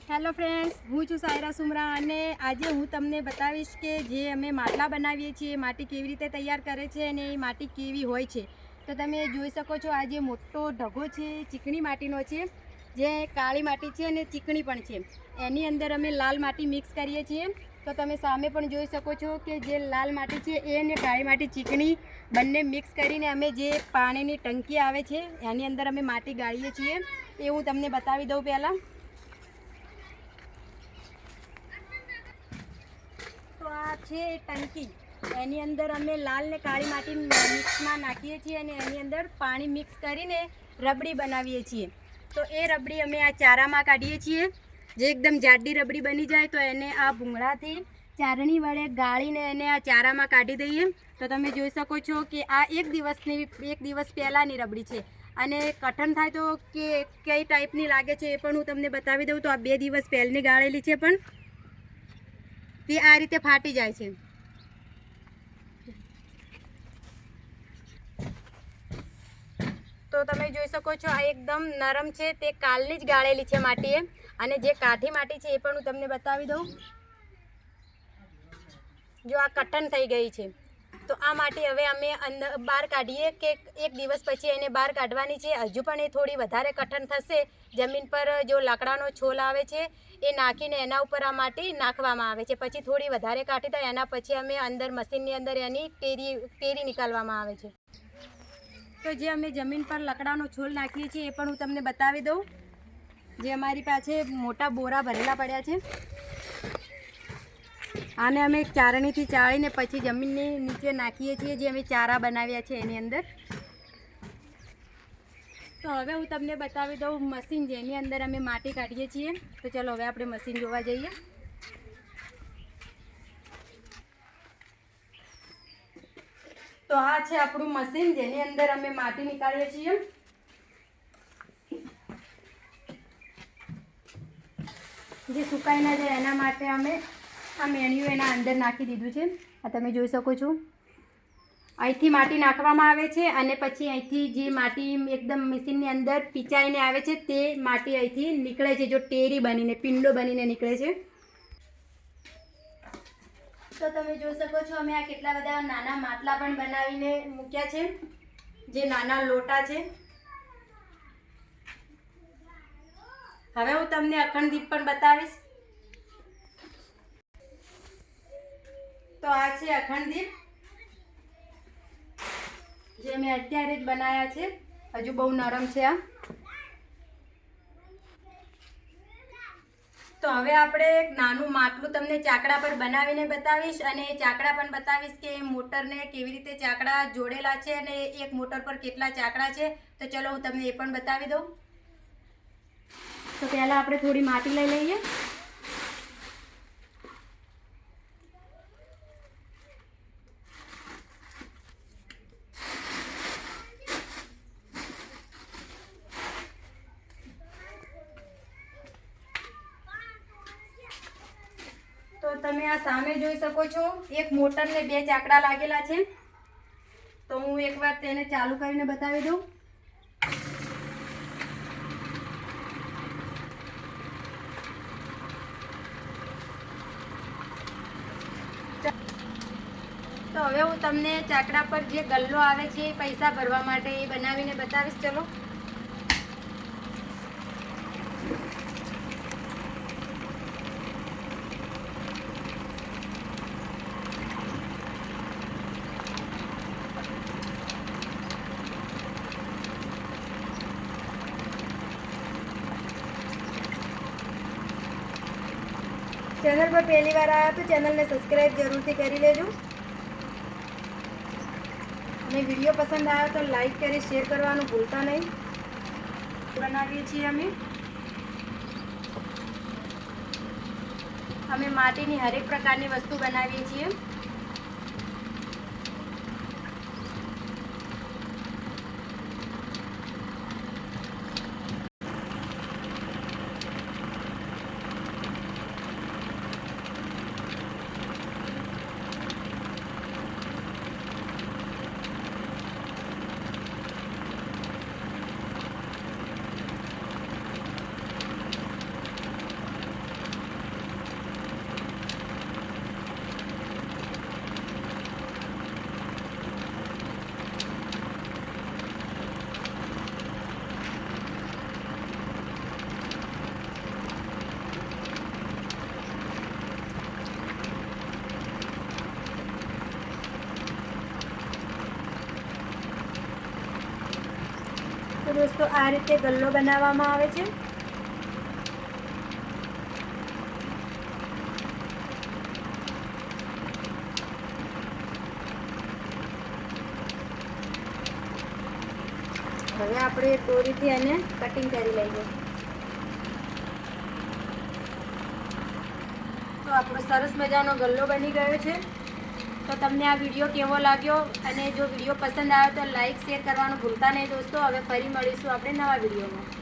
Hello friends, હું છું સાયરા સુમરા અને આજે હું તમને બતાવીશ કે જે અમે માટલા બનાવીએ છીએ માટી કેવી રીતે તૈયાર કરે છે અને એ માટી કેવી હોય છે. તો તમે જોઈ શકો છો, આ જે મોટો ઢગો છે ચીકણી માટીનો છે, જે કાળી માટી છે અને ચીકણી પણ છે. એની અંદર અમે લાલ માટી મિક્સ કરીએ છીએ. તો તમે સામે પણ જોઈ શકો છો કે જે લાલ માટી છે એ અને કાળી માટી ચીકણી બંને મિક્સ કરીને અમે જે પાણીની ટંકી આવે છે એની અંદર અમે માટી ગાળીએ છીએ. એ હું તમને બતાવી દઉં. પહેલાં તો આ છે ટંકી, એની અંદર અમે લાલ ને કાળી માટી મિક્સમાં નાખીએ છીએ અને એની અંદર પાણી મિક્સ કરીને રબડી બનાવીએ છીએ. તો એ રબડી અમે આ ચારામાં કાઢીએ છીએ. જે એકદમ જાડી રબડી બની જાય તો એને આ ભૂંગળાથી ચારણી વડે ગાળીને એને આ ચારામાં કાઢી દઈએ. તો તમે જોઈ શકો છો કે આ એક દિવસ પહેલાંની રબડી છે અને કઠણ થાય તો કે કઈ ટાઈપની લાગે છે એ પણ હું તમને બતાવી દઉં. તો આ 2 દિવસ પહેલાંની ગાળેલી છે, પણ તે આ રીતે ફાટી જાય છે. તો તમે જોઈ શકો છો આ એકદમ નરમ છે, તે કાલની જ ગાળેલી છે માટી. અને જે કાઠી માટી છે એ પણ હું તમને બતાવી દઉં. જો આ કઠણ થઈ ગઈ છે, તો આ માટી હવે અમે અંદર બહાર કાઢીએ કે એક દિવસ પછી એને બહાર કાઢવાની છે. હજુ પણ એ થોડી વધારે કઠણ થશે. જમીન પર જો લાકડાનો છોલ આવે છે એ નાખીને એના ઉપર આ માટી નાખવામાં આવે છે. પછી થોડી વધારે કાઠી થાય એના પછી અમે અંદર મશીનની અંદર એની ટેરી નીકાળવામાં આવે છે. તો જે અમે જમીન પર લાકડાનો છોલ નાખીએ છીએ એ પણ હું તમને બતાવી દઉં. જે અમારી પાસે મોટા બોરા ભરેલા પડ્યા છે, આને અમે ચારણીથી ચાળીને પછી જમીનની નીચે નાખીએ છીએ, જે અમે ચારા બનાવ્યા છે એની અંદર. તો હવે હું તમને બતાવી દઉં મશીન જેની અંદર અમે માટી કાઢીએ છીએ. તો ચલો હવે આપણે મશીન જોવા જઈએ. તો આ છે આપણું મશીન જેની અંદર અમે માટી નીકાળીએ છીએ. જે સુકાઈ ના જાય એના માટે અમે આ મેણિયું એના અંદર નાખી દીધું છે. આ તમે જોઈ શકો છો. અહીંથી માટી નાખવામાં આવે છે અને પછી અહીંથી જે માટી એકદમ મશીનની અંદર પીચાઈને આવે છે તે માટી અહીંથી નીકળે છે, જો ટેરી બનીને પિંડો બનીને નીકળે છે. તો તમે જોઈ શકો છો અમે આ કેટલા બધા નાના માટલા પણ બનાવીને મૂક્યા છે, જે નાના લોટા છે. હવે હું તમને અખંડ દીપ પણ બતાવીશ. તો આ છે અખંડ દીપ, જે મેં અત્યારે જ બનાવ્યા છે. હજુ બહુ નરમ છે આ. તો હવે આપણે એક નાનું માટલું તમને ચાકડા પર બનાવીને બતાવીશ અને એ ચાકડા પણ બતાવીશ કે મોટરને કેવી રીતે ચાકડા જોડેલા છે અને એક મોટર પર કેટલા ચાકડા છે. તો ચલો હું તમને એ પણ બતાવી દઉં. તો પહેલાં આપણે થોડી માટી લઈ લઈએ. તો તમે આ સામે જોઈ શકો છો, એક મોટરને 2 ચાકડા લાગેલા છે. તો હું એકવાર તેને ચાલુ કરીને બતાવી દઉં. તો હવે હું તમને ચાકડા પર જે ગલ્લો આવે છે પૈસા ભરવા માટે એ બનાવીને બતાવીશ. ચલો. ચેનલ પર પહેલી વાર આવ્યા તો ચેનલને સબસ્ક્રાઈબ જરૂરથી કરી લેજો અને વિડીયો પસંદ આવ્યો તો લાઈક કરી શેર કરવાનું ભૂલતા નહીં. બનાવીએ છીએ અમે માટીની હરેક પ્રકારની વસ્તુ બનાવીએ છીએ. દોસ્તો આ રીતે ગલ્લો બનાવવામાં આવે છે. હવે આપણે દોરીથી એને કટિંગ કરી લઈએ. તો આપણો સરસ મજાનો ગલ્લો બની ગયો છે. તો તમને આ વિડીયો કેવો લાગ્યો, અને જો વિડીયો પસંદ આવ્યો તો લાઈક શેર કરવાનું ભૂલતા નહીં દોસ્તો. હવે ફરી મળીશું આપણે નવા વિડીયોમાં.